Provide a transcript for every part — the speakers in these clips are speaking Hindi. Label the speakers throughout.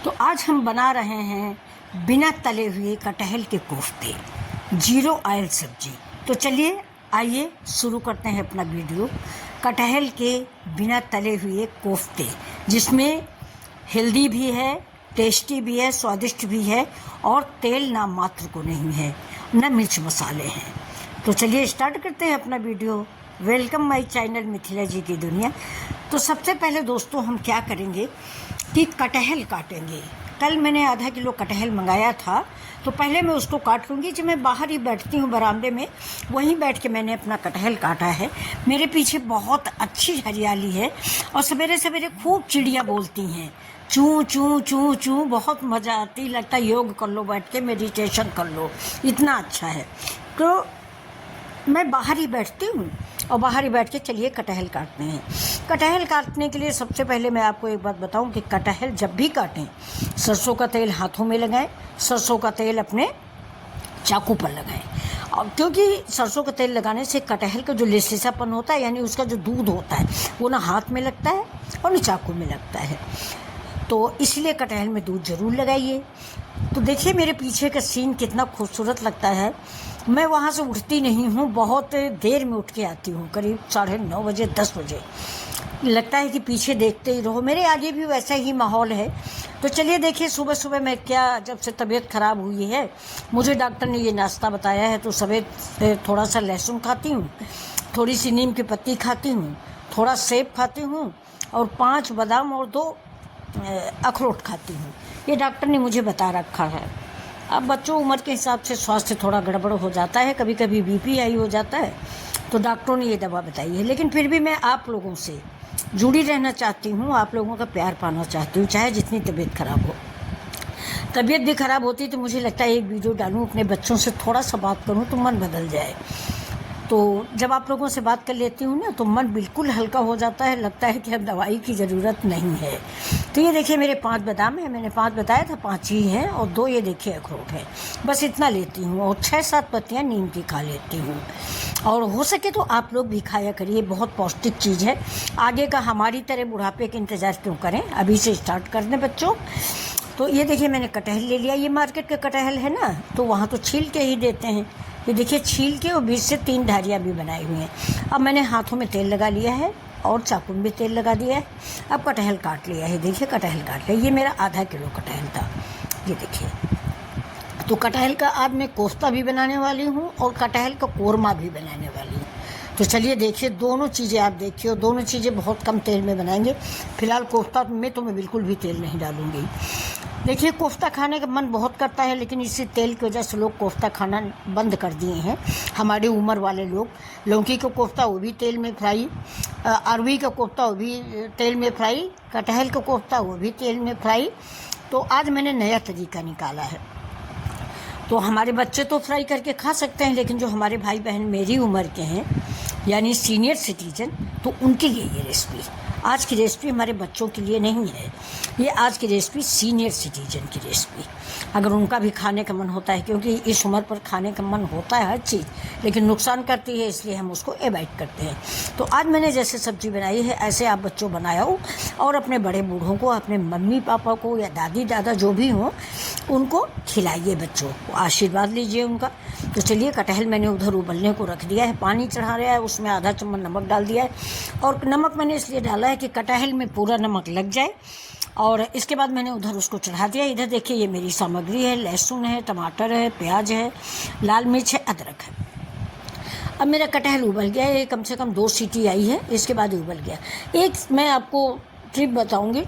Speaker 1: तो आज हम बना रहे हैं बिना तले हुए कटहल के कोफ्ते, जीरो ऑयल सब्जी। तो चलिए आइए शुरू करते हैं अपना वीडियो। कटहल के बिना तले हुए कोफ्ते, जिसमें हेल्दी भी है, टेस्टी भी है, स्वादिष्ट भी है और तेल ना मात्र को नहीं है, न मिर्च मसाले हैं। तो चलिए स्टार्ट करते हैं अपना video. Welcome my channel Mithila ji की दुनिया। तो सबसे पहले दोस्तों हम क्या करेंगे कि कटहल काटेंगे। कल मैंने आधा किलो कटहल मंगाया था, तो पहले मैं उसको काट लूँगी। जब मैं बाहर ही बैठती हूँ बरामदे में, वहीं बैठ के मैंने अपना कटहल काटा है। मेरे पीछे बहुत अच्छी हरियाली है और सवेरे सवेरे खूब चिड़ियाँ बोलती हैं, चूँ चूँ चूँ चूँ। बहुत मज़ा आती, लगता है योग कर लो, बैठ के मेडिटेशन कर लो, इतना अच्छा है। तो मैं बाहर ही बैठती हूँ और बाहर ही बैठ के चलिए कटहल काटते हैं। कटहल काटने के लिए सबसे पहले मैं आपको एक बात बताऊं कि कटहल जब भी काटें, सरसों का तेल हाथों में लगाएं, सरसों का तेल अपने चाकू पर लगाएं। और क्योंकि सरसों का तेल लगाने से कटहल का जो लिसिसापन होता है, यानी उसका जो दूध होता है, वो ना हाथ में लगता है और ना चाकू में लगता है। तो इसलिए कटहल में दूध ज़रूर लगाइए। तो देखिए मेरे पीछे का सीन कितना खूबसूरत लगता है। मैं वहाँ से उठती नहीं हूँ, बहुत देर में उठ के आती हूँ, करीब 9:30 बजे 10 बजे। लगता है कि पीछे देखते ही रहो। मेरे आगे भी वैसा ही माहौल है। तो चलिए देखिए, सुबह सुबह मैं क्या, जब से तबीयत ख़राब हुई है, मुझे डॉक्टर ने ये नाश्ता बताया है। तो सवेरे थोड़ा सा लहसुन खाती हूँ, थोड़ी सी नीम की पत्ती खाती हूँ, थोड़ा सेब खाती हूँ और 5 बादाम और 2 अखरोट खाती हूँ। ये डॉक्टर ने मुझे बता रखा है। अब बच्चों उम्र के हिसाब से स्वास्थ्य थोड़ा गड़बड़ हो जाता है, कभी कभी बीपी हाई हो जाता है, तो डॉक्टरों ने ये दवा बताई है। लेकिन फिर भी मैं आप लोगों से जुड़ी रहना चाहती हूँ, आप लोगों का प्यार पाना चाहती हूँ, चाहे जितनी तबीयत खराब हो। तबीयत भी खराब होती तो मुझे लगता है एक वीडियो डालूँ, अपने बच्चों से थोड़ा सा बात करूँ तो मन बदल जाए। तो जब आप लोगों से बात कर लेती हूँ ना, तो मन बिल्कुल हल्का हो जाता है, लगता है कि अब दवाई की ज़रूरत नहीं है। तो ये देखिए मेरे 5 बादाम हैं, मैंने 5 बताया था, 5 ही हैं, और 2 ये देखिए अखरोट है। बस इतना लेती हूँ और 6-7 पत्तियाँ नीम की खा लेती हूँ। और हो सके तो आप लोग भी खाया करिए, बहुत पौष्टिक चीज़ है। आगे का हमारी तरह बुढ़ापे के इंतज़ार क्यों करें, अभी से स्टार्ट कर दें बच्चों। तो ये देखिए मैंने कटहल ले लिया। ये मार्केट का कटहल है ना, तो वहाँ तो छील के ही देते हैं। ये देखिए छील के और बीच से 3 धारियाँ भी बनाई हुई हैं। अब मैंने हाथों में तेल लगा लिया है और चाकू में भी तेल लगा दिया है। अब कटहल काट लिया है, देखिए कटहल काट लिया। ये मेरा आधा किलो कटहल था, ये देखिए। तो कटहल का आज मैं कोफ्ता भी बनाने वाली हूँ और कटहल का कोरमा भी बनाने वाली हूँ। तो चलिए देखिए, दोनों चीज़ें आप देखिए, और दोनों चीज़ें बहुत कम तेल में बनाएंगे। फिलहाल कोफ्ता में तो मैं बिल्कुल भी तेल नहीं डालूँगी। देखिए कोफ्ता खाने का मन बहुत करता है, लेकिन इसी तेल की वजह से लोग कोफ्ता खाना बंद कर दिए हैं। हमारी उम्र वाले लोग, लौकी का कोफ्ता वो भी तेल में फ्राई, अरवी का कोफ्ता वो भी तेल में फ्राई, कटहल का कोफ्ता वो भी तेल में फ्राई। तो आज मैंने नया तरीका निकाला है। तो हमारे बच्चे तो फ्राई करके खा सकते हैं, लेकिन जो हमारे भाई बहन मेरी उम्र के हैं, यानी सीनियर सिटीजन, तो उनके लिए ये रेसिपी, आज की रेसिपी हमारे बच्चों के लिए नहीं है। ये आज की रेसिपी सीनियर सिटीजन की रेसिपी, अगर उनका भी खाने का मन होता है, क्योंकि इस उम्र पर खाने का मन होता है हर चीज़, लेकिन नुकसान करती है, इसलिए हम उसको अवॉइड करते हैं। तो आज मैंने जैसे सब्ज़ी बनाई है, ऐसे आप बच्चों बनाओ और अपने बड़े बूढ़ों को, अपने मम्मी पापा को या दादी दादा जो भी हों, उनको खिलाइए, बच्चों को आशीर्वाद लीजिए उनका। तो चलिए कटहल मैंने उधर उबलने को रख दिया है, पानी चढ़ा रहा है, उसमें आधा चम्मच नमक डाल दिया है। और नमक मैंने इसलिए डाला है कि कटहल में पूरा नमक लग जाए। और इसके बाद मैंने उधर उसको चढ़ा दिया। इधर देखिए ये मेरी सामग्री है, लहसुन है, टमाटर है, प्याज है, लाल मिर्च है, अदरक है। अब मेरा कटहल उबल गया है, कम से कम 2 सीटी आई है, इसके बाद उबल गया। एक मैं आपको ट्रिप बताऊंगी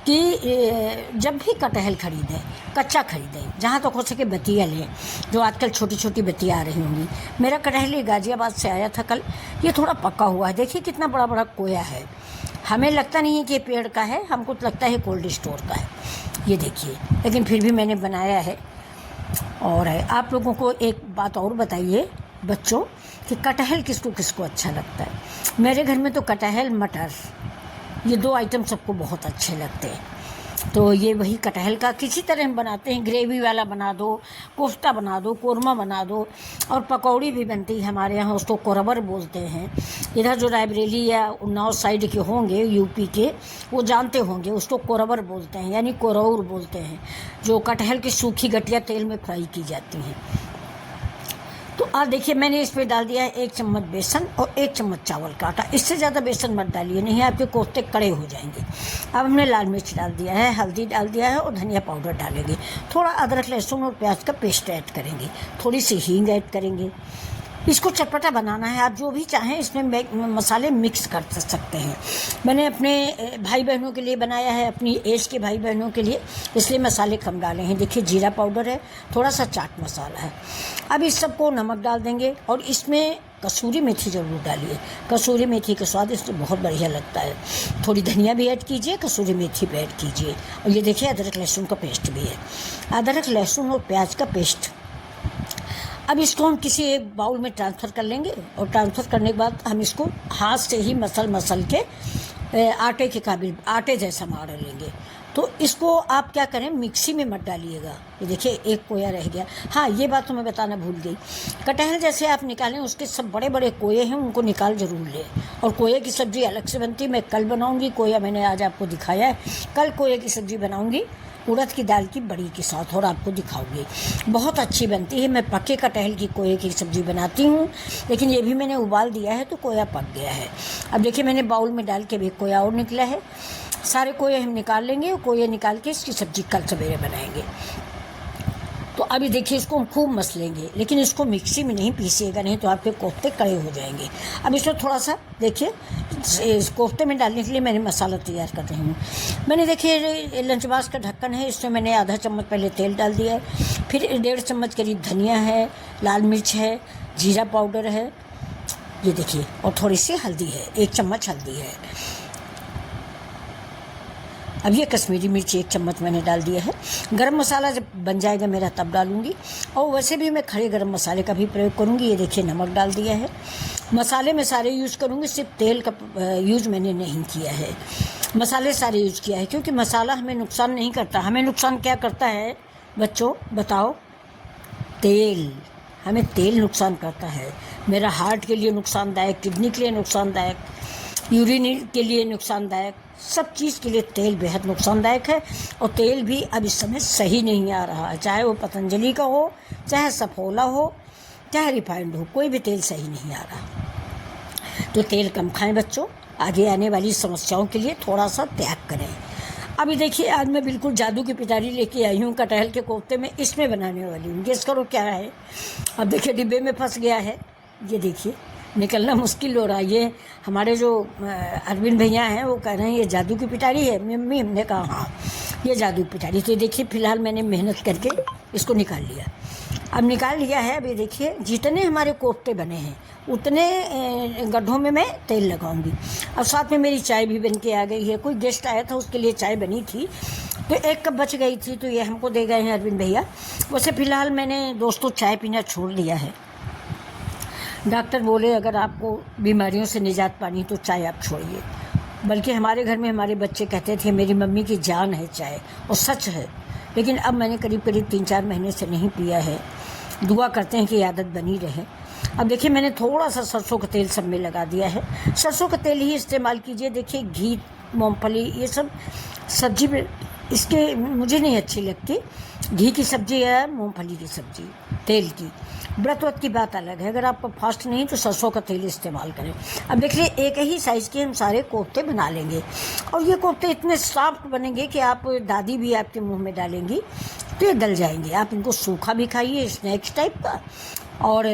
Speaker 1: कि जब भी कटहल खरीदें, कच्चा खरीदें, जहाँ तक हो सके बतिया लें, जो आजकल छोटी छोटी बतिया आ रही होंगी। मेरा कटहल ये गाजियाबाद से आया था कल, ये थोड़ा पका हुआ है, देखिए कितना बड़ा बड़ा कोया है। हमें लगता नहीं है कि ये पेड़ का है, हमको लगता है कोल्ड स्टोर का है, ये देखिए। लेकिन फिर भी मैंने बनाया है। और आप लोगों को एक बात और बताइए बच्चों, कि कटहल किसको किसको अच्छा लगता है। मेरे घर में तो कटहल, मटर, ये 2 आइटम सबको बहुत अच्छे लगते हैं। तो ये वही कटहल का किसी तरह हम बनाते हैं, ग्रेवी वाला बना दो, कोफ्ता बना दो, कोरमा बना दो, और पकौड़ी भी बनती है हमारे यहाँ, उसको कोरबर बोलते हैं। इधर जो रायबरेली या उन्नाव साइड के होंगे यूपी के, वो जानते होंगे, उसको कोरबर बोलते हैं, यानी कोरौर बोलते हैं, जो कटहल की सूखी गठिया तेल में फ्राई की जाती हैं। तो आज देखिए मैंने इस पर डाल दिया है 1 चम्मच बेसन और 1 चम्मच चावल का आटा। इससे ज़्यादा बेसन मत डालिए, नहीं आपके कोफ्ते कड़े हो जाएंगे। अब हमने लाल मिर्च डाल दिया है, हल्दी डाल दिया है और धनिया पाउडर डालेंगे। थोड़ा अदरक लहसुन और प्याज का पेस्ट ऐड करेंगे, थोड़ी सी हींग ऐड करेंगे। इसको चटपटा बनाना है, आप जो भी चाहें इसमें मसाले मिक्स कर सकते हैं। मैंने अपने भाई बहनों के लिए बनाया है, अपनी एज के भाई बहनों के लिए, इसलिए मसाले कम डाले हैं। देखिए जीरा पाउडर है, थोड़ा सा चाट मसाला है। अब इस सबको नमक डाल देंगे और इसमें कसूरी मेथी ज़रूर डालिए। कसूरी मेथी का स्वाद इसमें बहुत बढ़िया लगता है। थोड़ी धनिया भी ऐड कीजिए, कसूरी मेथी भी ऐड कीजिए। और ये देखिए अदरक लहसुन का पेस्ट भी है, अदरक लहसुन और प्याज का पेस्ट। अब इसको हम किसी एक बाउल में ट्रांसफ़र कर लेंगे और ट्रांसफ़र करने के बाद हम इसको हाथ से ही मसल के आटे के काबिल, आटे जैसा मार लेंगे। तो इसको आप क्या करें, मिक्सी में मत डालिएगा। ये देखिए एक कोया रह गया। हाँ, ये बात तो मैं बताना भूल गई, कटहल जैसे आप निकालें उसके सब बड़े बड़े कोये हैं, उनको निकाल ज़रूर लें। और कोये की सब्ज़ी अलग से बनती है, मैं कल बनाऊँगी। कोया मैंने आज आपको दिखाया है, कल कोये की सब्ज़ी बनाऊँगी उड़द की दाल की बड़ी के साथ और आपको दिखाऊंगी। बहुत अच्छी बनती है। मैं पके कटहल की कोये की सब्ज़ी बनाती हूँ, लेकिन ये भी मैंने उबाल दिया है तो कोया पक गया है। अब देखिए मैंने बाउल में डाल के भी कोया और निकला है। सारे कोये हम निकाल लेंगे, कोये निकाल के इसकी सब्ज़ी कल सवेरे बनाएंगे। तो अभी देखिए इसको हम खूब मसलेंगे, लेकिन इसको मिक्सी में नहीं पीसिएगा, नहीं तो आपके कोफ्ते कड़े हो जाएंगे। अब इसमें थोड़ा सा देखिए इस कोफ्ते में डालने के लिए मैंने मसाला तैयार कर रही हूँ। मैंने देखिए लंच बॉक्स का ढक्कन है, इसमें मैंने आधा चम्मच पहले तेल डाल दिया है, फिर 1.5 चम्मच करीब धनिया है, लाल मिर्च है, जीरा पाउडर है, ये देखिए, और थोड़ी सी हल्दी है, 1 चम्मच हल्दी है। अब ये कश्मीरी मिर्च 1 चम्मच मैंने डाल दिया है। गरम मसाला जब बन जाएगा मेरा तब डालूंगी, और वैसे भी मैं खड़े गरम मसाले का भी प्रयोग करूंगी। ये देखिए नमक डाल दिया है। मसाले में सारे यूज़ करूंगी, सिर्फ तेल का यूज़ मैंने नहीं किया है। मसाले सारे यूज़ किया है, क्योंकि मसाला हमें नुकसान नहीं करता। हमें नुकसान क्या करता है बच्चों, बताओ? तेल। हमें तेल नुकसान करता है। मेरा हार्ट के लिए नुकसानदायक, किडनी के लिए नुकसानदायक, यूरिन के लिए नुकसानदायक, सब चीज़ के लिए तेल बेहद नुकसानदायक है। और तेल भी अब इस समय सही नहीं आ रहा है, चाहे वो पतंजलि का हो, चाहे सफोला हो, चाहे रिफाइंड हो, कोई भी तेल सही नहीं आ रहा। तो तेल कम खाएं बच्चों, आगे आने वाली समस्याओं के लिए थोड़ा सा त्याग करें। अभी देखिए आज मैं बिल्कुल जादू की पिटारी लेके आई हूँ कटहल के कोफ्ते में, इसमें बनाने वाली हूँ। गेस करो क्या है? अब देखिए डिब्बे में फंस गया है, ये देखिए निकलना मुश्किल हो रहा है। ये हमारे जो अरविंद भैया हैं वो कह रहे हैं ये जादू की पिटारी है मम्मी। हमने कहा हाँ ये जादू की पिटारी। तो देखिए फ़िलहाल मैंने मेहनत करके इसको निकाल लिया। अब निकाल लिया है। अभी देखिए जितने हमारे कोफ्ते बने हैं उतने गड्ढों में मैं तेल लगाऊंगी। अब साथ में मेरी चाय भी बन के आ गई है। कोई गेस्ट आया था उसके लिए चाय बनी थी, तो 1 कप बच गई थी, तो ये हमको दे गए हैं अरविंद भैया। वैसे फ़िलहाल मैंने दोस्तों चाय पीना छोड़ दिया है। डॉक्टर बोले अगर आपको बीमारियों से निजात पानी तो चाय आप छोड़िए। बल्कि हमारे घर में हमारे बच्चे कहते थे मेरी मम्मी की जान है चाय, और सच है। लेकिन अब मैंने करीब 3-4 महीने से नहीं पिया है। दुआ करते हैं कि आदत बनी रहे। अब देखिए मैंने थोड़ा सा सरसों का तेल सब में लगा दिया है। सरसों का तेल ही इस्तेमाल कीजिए। देखिए घी, मूंगफली, ये सब सब्जी में इसके मुझे नहीं अच्छी लगती। घी की सब्ज़ी है, मूंगफली की सब्ज़ी, तेल की। व्रत की बात अलग है। अगर आपको फास्ट नहीं तो सरसों का तेल इस्तेमाल करें। अब देखिए एक ही साइज़ के हम सारे कोफ्ते बना लेंगे, और ये कोफ्ते इतने सॉफ्ट बनेंगे कि आप दादी भी आपके मुंह में डालेंगी तो ये गल जाएंगे। आप इनको सूखा भी खाइए, स्नैक्स टाइप का, और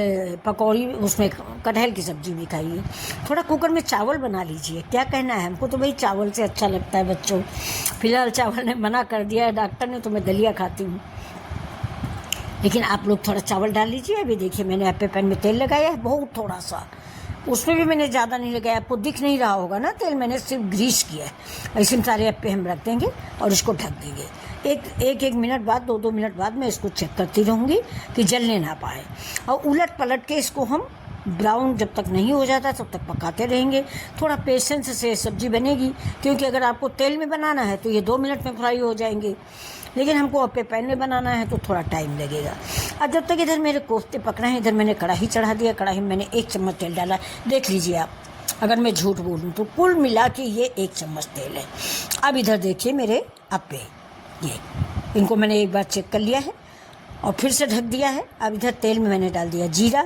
Speaker 1: पकौड़ी उसमें कटहल की सब्ज़ी भी खाइए। थोड़ा कुकर में चावल बना लीजिए। क्या कहना है? हमको तो भाई चावल से अच्छा लगता है बच्चों। फ़िलहाल चावल ने मना कर दिया है डॉक्टर ने, तो मैं दलिया खाती हूँ। लेकिन आप लोग थोड़ा चावल डाल लीजिए। अभी देखिए मैंने अपने पैन में तेल लगाया है, बहुत थोड़ा सा। उसमें भी मैंने ज़्यादा नहीं लगाया, आपको दिख नहीं रहा होगा ना तेल, मैंने सिर्फ ग्रीस किया है। ऐसे सारे अप्पे हम रख देंगे और इसको ढक देंगे। एक मिनट बाद, 2 मिनट बाद मैं इसको चेक करती रहूँगी कि जलने ना पाए, और उलट पलट के इसको हम ब्राउन जब तक नहीं हो जाता तब तक पकाते रहेंगे। थोड़ा पेशेंस से सब्ज़ी बनेगी, क्योंकि अगर आपको तेल में बनाना है तो ये 2 मिनट में फ्राई हो जाएंगे, लेकिन हमको अपने पैन में बनाना है तो थोड़ा टाइम लगेगा। अब जब तक इधर मेरे कोफ्ते पक रहे हैं, इधर मैंने कढ़ाई चढ़ा दिया। कढ़ाई में मैंने 1 चम्मच तेल डाला। देख लीजिए आप, अगर मैं झूठ बोलूँ तो कुल मिला के ये 1 चम्मच तेल है। अब इधर देखिए मेरे अप्पे, ये इनको मैंने एक बार चेक कर लिया है और फिर से ढक दिया है। अब इधर तेल में मैंने डाल दिया जीरा।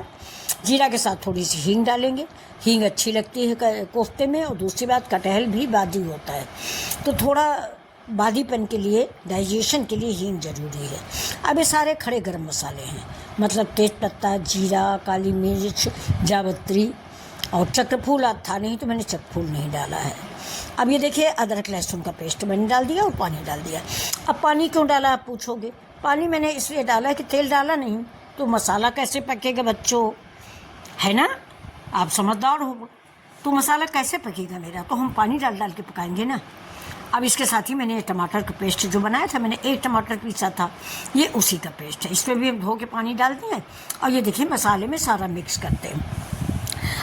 Speaker 1: जीरा के साथ थोड़ी सी हींग डालेंगे। हींग अच्छी लगती है कोफ्ते में। और दूसरी बात, कटहल भी बादी होता है, तो थोड़ा बादीपन के लिए, डाइजेशन के लिए हींग ज़रूरी है। अब ये सारे खड़े गरम मसाले हैं, मतलब तेज़पत्ता, जीरा, काली मिर्च, जावित्री और चक्रफूल आज था नहीं तो मैंने चक्रफूल नहीं डाला है। अब ये देखिए अदरक लहसुन का पेस्ट मैंने डाल दिया और पानी डाल दिया। अब पानी क्यों डाला आप पूछोगे? पानी मैंने इसलिए डाला कि तेल डाला नहीं तो मसाला कैसे पकेगा बच्चों, है ना? आप समझदार हो, तो मसाला कैसे पकेगा मेरा, तो हम पानी डाल डाल के पकाएंगे ना। अब इसके साथ ही मैंने टमाटर का पेस्ट जो बनाया था, मैंने 1 टमाटर पीसा था, ये उसी का पेस्ट है। इसमें भी हम धो के पानी डाल दिए और ये देखिए मसाले में सारा मिक्स करते हैं।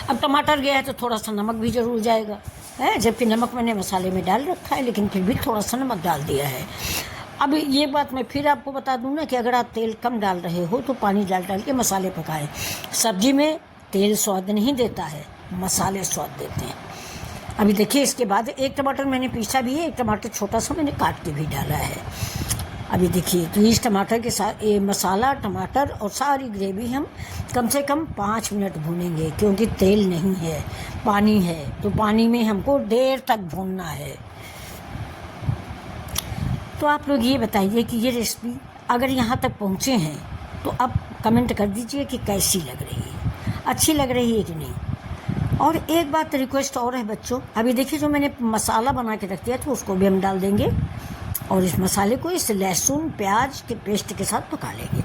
Speaker 1: अब टमाटर गया है तो थोड़ा सा नमक भी ज़रूर जाएगा, है, जबकि नमक मैंने मसाले में डाल रखा है, लेकिन फिर भी थोड़ा सा नमक डाल दिया है। अब ये बात मैं फिर आपको बता दूं ना कि अगर आप तेल कम डाल रहे हो तो पानी डाल डाल के मसाले पकाएं। सब्जी में तेल स्वाद नहीं देता है, मसाले स्वाद देते हैं। अभी देखिए इसके बाद 1 टमाटर मैंने पीसा भी है, 1 टमाटर छोटा सा मैंने काट के भी डाला है। अभी देखिए तो इस टमाटर के साथ ये मसाला, टमाटर और सारी ग्रेवी हम कम से कम 5 मिनट भूनेंगे, क्योंकि तेल नहीं है, पानी है, तो पानी में हमको देर तक भूनना है। तो आप लोग ये बताइए कि ये रेसिपी अगर यहाँ तक पहुँचे हैं तो आप कमेंट कर दीजिए कि कैसी लग रही है, अच्छी लग रही है कि नहीं। और एक बात रिक्वेस्ट और है बच्चों, अभी देखिए जो मैंने मसाला बना के रख दिया था उसको भी हम डाल देंगे और इस मसाले को इस लहसुन प्याज के पेस्ट के साथ पका लेंगे।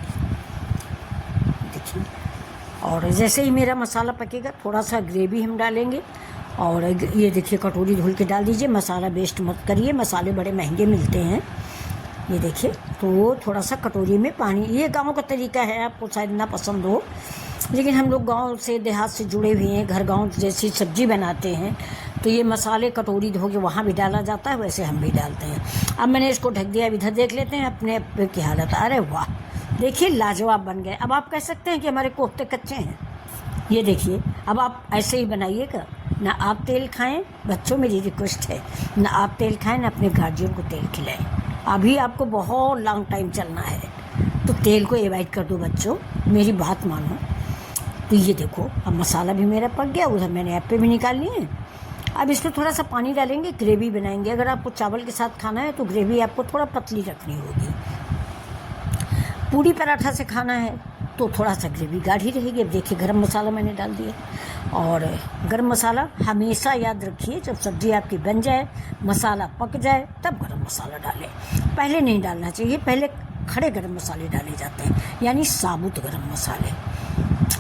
Speaker 1: देखिए, और जैसे ही मेरा मसाला पकेगा थोड़ा सा ग्रेवी हम डालेंगे। और ये देखिए कटोरी धुल के डाल दीजिए, मसाला वेस्ट मत करिए, मसाले बड़े महंगे मिलते हैं। ये देखिए तो थोड़ा सा कटोरी में पानी, ये गांव का तरीका है, आपको शायद ना पसंद हो, लेकिन हम लोग गांव से देहात से जुड़े हुए हैं, घर गांव जैसी सब्जी बनाते हैं, तो ये मसाले कटोरी धो के वहाँ भी डाला जाता है, वैसे हम भी डालते हैं। अब मैंने इसको ढक दिया। अब इधर देख लेते हैं अपने पे की हालत। अरे वाह, देखिए लाजवाब बन गए। अब आप कह सकते हैं कि हमारे कोफ्ते कच्चे हैं। ये देखिए, अब आप ऐसे ही बनाइएगा, ना आप तेल खाएं, बच्चों मेरी रिक्वेस्ट है, ना आप तेल खाएं ना अपने गार्जियन को तेल खिलाएं। अभी आपको बहुत लॉन्ग टाइम चलना है, तो तेल को अवॉइड कर दो बच्चों, मेरी बात मानो। तो ये देखो अब मसाला भी मेरा पक गया, उधर मैंने अप्पे भी निकाल लिए। अब इसमें थोड़ा सा पानी डालेंगे, ग्रेवी बनाएंगे। अगर आपको चावल के साथ खाना है तो ग्रेवी आपको थोड़ा पतली रखनी होगी। पूड़ी पराठा से खाना है तो थोड़ा सा ग्रेवी गाढ़ी रहेगी। अब देखिए गरम मसाला मैंने डाल दिया, और गरम मसाला हमेशा याद रखिए, जब सब्ज़ी आपकी बन जाए, मसाला पक जाए, तब गरम मसाला डालें। पहले नहीं डालना चाहिए, पहले खड़े गरम मसाले डाले जाते हैं, यानी साबुत गरम मसाले।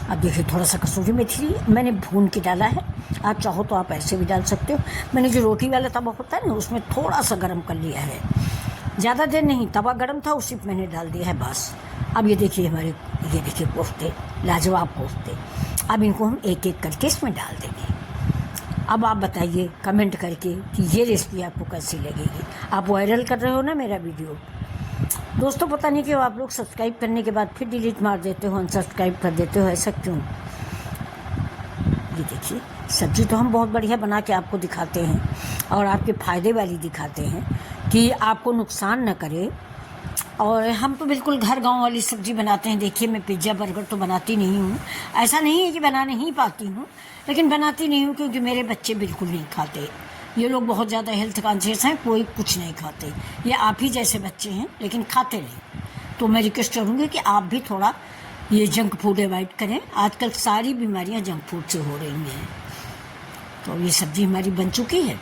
Speaker 1: अब देखिए थोड़ा सा कसूरी मेथी मैंने भून के डाला है, आप चाहो तो आप ऐसे भी डाल सकते हो। मैंने जो रोटी वाला तवा होता है ना, उसमें थोड़ा सा गरम कर लिया है, ज़्यादा देर नहीं, तवा गरम था उसी पर मैंने डाल दिया है बस। अब ये देखिए हमारे, ये देखिए कोफ्ते, लाजवाब कोफ्ते। अब इनको हम एक एक करके इसमें डाल देंगे। अब आप बताइए कमेंट करके कि ये रेसिपी आपको कैसी लगेगी। आप वायरल कर रहे हो ना मेरा वीडियो दोस्तों, पता नहीं क्यों आप लोग सब्सक्राइब करने के बाद फिर डिलीट मार देते हो, अनसब्सक्राइब कर देते हो, ऐसा क्यों? ये देखिए सब्ज़ी तो हम बहुत बढ़िया बना के आपको दिखाते हैं और आपके फ़ायदे वाली दिखाते हैं कि आपको नुकसान न करे। और हम तो बिल्कुल घर गांव वाली सब्ज़ी बनाते हैं। देखिए मैं पिज़्ज़ा बर्गर तो बनाती नहीं हूँ, ऐसा नहीं है कि बना नहीं पाती हूँ, लेकिन बनाती नहीं हूँ क्योंकि मेरे बच्चे बिल्कुल नहीं खाते। ये लोग बहुत ज़्यादा हेल्थ कॉन्शियस हैं, कोई कुछ नहीं खाते। ये आप ही जैसे बच्चे हैं लेकिन खाते नहीं। तो मैं रिक्वेस्ट करूँगी कि आप भी थोड़ा ये जंक फूड अवॉइड करें। आजकल सारी बीमारियाँ जंक फूड से हो रही हैं। तो ये सब्ज़ी हमारी बन चुकी है।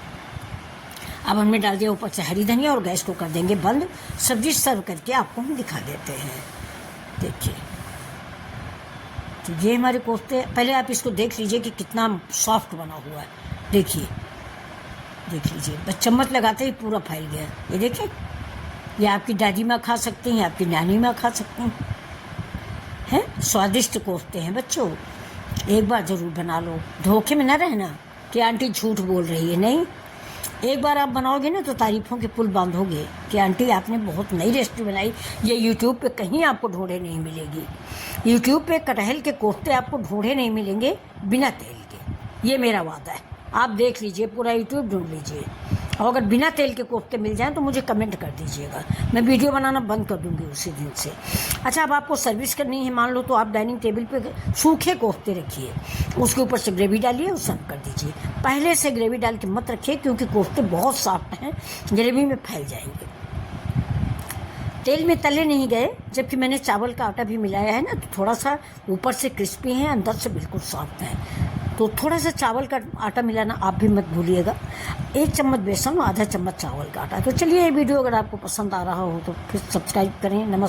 Speaker 1: अब हमने डाल दिया ऊपर से हरी धनिया और गैस को कर देंगे बंद। सब्ज़ी सर्व करके आपको हम दिखा देते हैं। देखिए तो ये हमारे कोफ्ते, पहले आप इसको देख लीजिए कि कितना सॉफ्ट बना हुआ है। देखिए देख लीजिए, बस चम्मच लगाते ही पूरा फैल गया। ये देखिए, ये आपकी दादी माँ खा सकती हैं, आपकी नानी माँ खा सकती हैं। स्वादिष्ट कोफ्ते हैं बच्चों। एक बार ज़रूर बना लो, धोखे में ना रहना कि आंटी झूठ बोल रही है। नहीं, एक बार आप बनाओगे ना तो तारीफ़ों के पुल बांधोगे कि आंटी आपने बहुत नई रेसिपी बनाई। ये यूट्यूब पे कहीं आपको ढूंढे नहीं मिलेगी। यूट्यूब पे कटहल के कोफ्ते आपको ढूंढे नहीं मिलेंगे बिना तेल के, ये मेरा वादा है। आप देख लीजिए, पूरा यूट्यूब ढूंढ लीजिए, और अगर बिना तेल के कोफ्ते मिल जाएं तो मुझे कमेंट कर दीजिएगा, मैं वीडियो बनाना बंद कर दूंगी उसी दिन से। अच्छा, अब आपको सर्विस करनी है मान लो, तो आप डाइनिंग टेबल पे सूखे कोफ्ते रखिए, उसके ऊपर से ग्रेवी डालिए और सर्व कर दीजिए। पहले से ग्रेवी डाल के मत रखिए क्योंकि कोफ्ते बहुत सॉफ्ट हैं, ग्रेवी में फैल जाएंगे। तेल में तले नहीं गए, जबकि मैंने चावल का आटा भी मिलाया है ना, तो थोड़ा सा ऊपर से क्रिस्पी है, अंदर से बिल्कुल सॉफ्ट है। तो थोड़ा सा चावल का आटा मिलाना आप भी मत भूलिएगा। 1 चम्मच बेसन और आधा चम्मच चावल का आटा। तो चलिए, ये वीडियो अगर आपको पसंद आ रहा हो तो फिर सब्सक्राइब करें। नमस्कार।